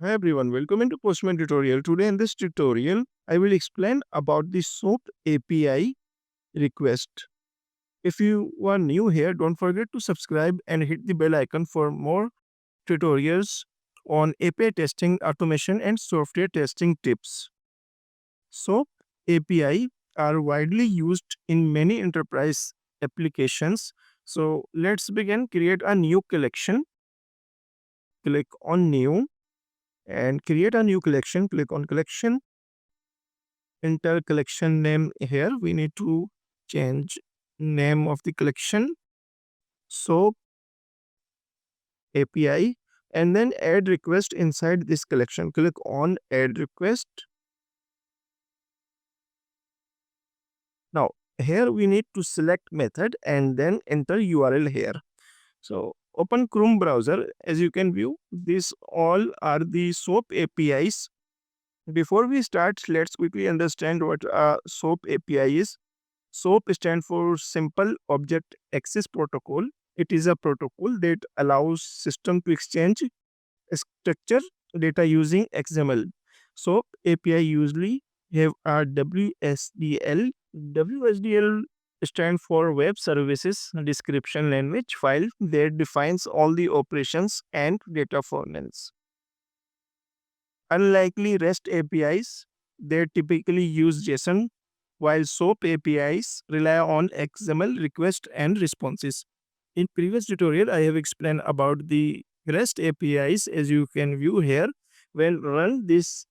Hi everyone, welcome into Postman tutorial. Today in this tutorial, I will explain about the SOAP API request. If you are new here, don't forget to subscribe and hit the bell icon for more tutorials on API testing, automation and software testing tips. SOAP API are widely used in many enterprise applications. So let's begin. Create a new collection. Click on new and create a new collection. Click on collection. Enter collection name here. We need to change name of the collection. SOAP API and then add request inside this collection. Click on add request. Now here we need to select method and then enter URL here. So open Chrome browser. As you can view, these all are the SOAP APIs. Before we start, let's quickly understand what a SOAP API is. SOAP stands for Simple Object Access Protocol. It is a protocol that allows system to exchange structured data using XML. SOAP API usually have a WSDL. WSDL stands for Web Services Description Language file that defines all the operations and data formats. Unlikely REST APIs, they typically use JSON, while SOAP APIs rely on XML request and responses. In previous tutorial, I have explained about the REST APIs. As you can view here, when run this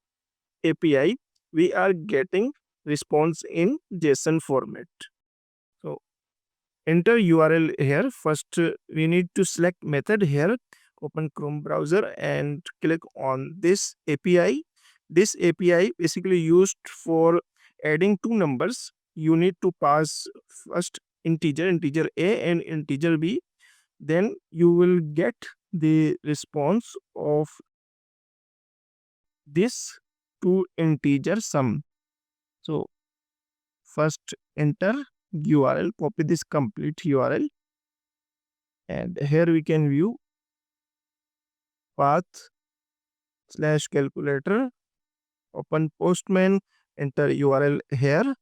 API, we are getting response in JSON format. So enter URL here. First, we need to select method here. Open Chrome browser and click on this API. This API basically used for adding two numbers. You need to pass first integer A and integer B. Then you will get the response of this to integer sum. So first enter URL, copy this complete URL, and here we can view path / calculator. Open Postman, enter URL here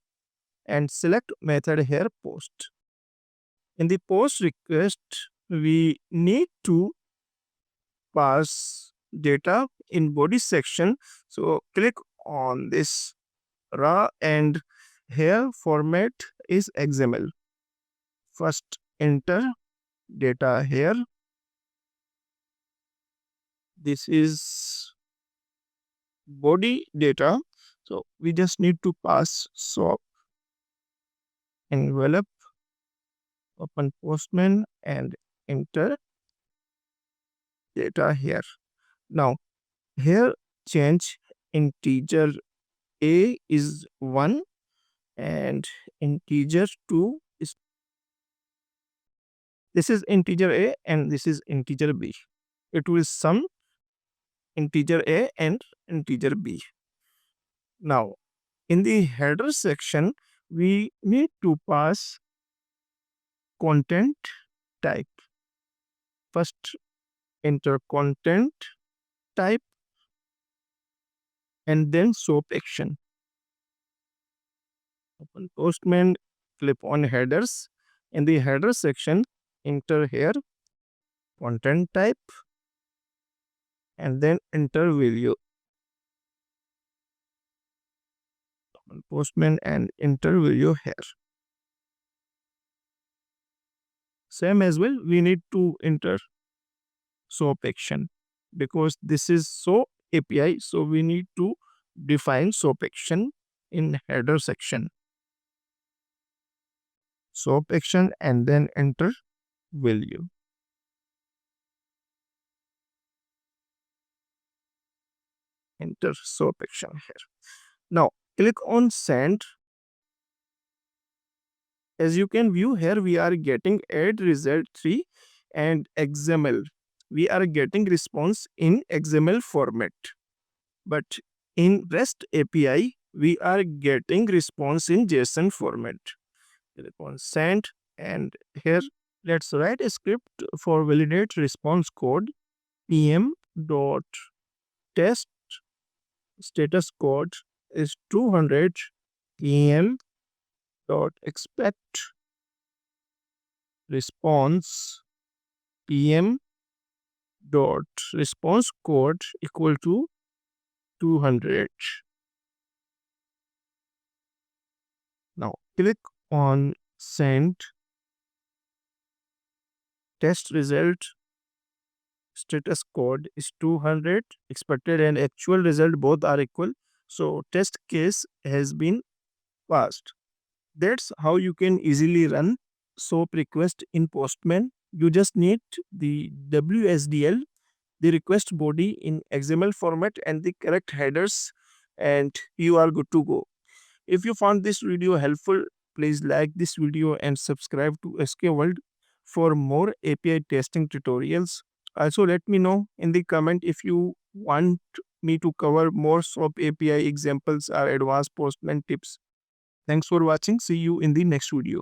and select method here post. In the post request, we need to pass data in body section. So click on this raw and here format is XML. First enter data here. This is body data. So we just need to pass SOAP envelope. Open Postman and enter data here. Now here change integer A is 1 and integer 2 is, this is integer A and this is integer B. It will sum integer A and integer B. Now in the header section, we need to pass content type. First enter content type and then SOAP action. Open Postman, click on headers. In the header section, enter here content type and then enter value. Open Postman and enter value here. Same as well, we need to enter SOAP action because this is SOAP API, so we need to define SOAP action in header section. SOAP action and then enter value. Enter SOAP action here. Now click on send. As you can view here, we are getting add result 3 and XML. We are getting response in XML format. But in REST API, we are getting response in JSON format. Click on send and here let's write a script for validate response code pm dot test status code is 200 em dot expect response em dot response code equal to 200. Now click on send. Test result status code is 200. Expected and actual result both are equal. So test case has been passed. That's how you can easily run SOAP request in Postman. You just need the WSDL, the request body in XML format and the correct headers, and you are good to go. If you found this video helpful, please like this video and subscribe to SK World for more API testing tutorials. Also, let me know in the comment if you want me to cover more SOAP API examples or advanced Postman tips. Thanks for watching. See you in the next video.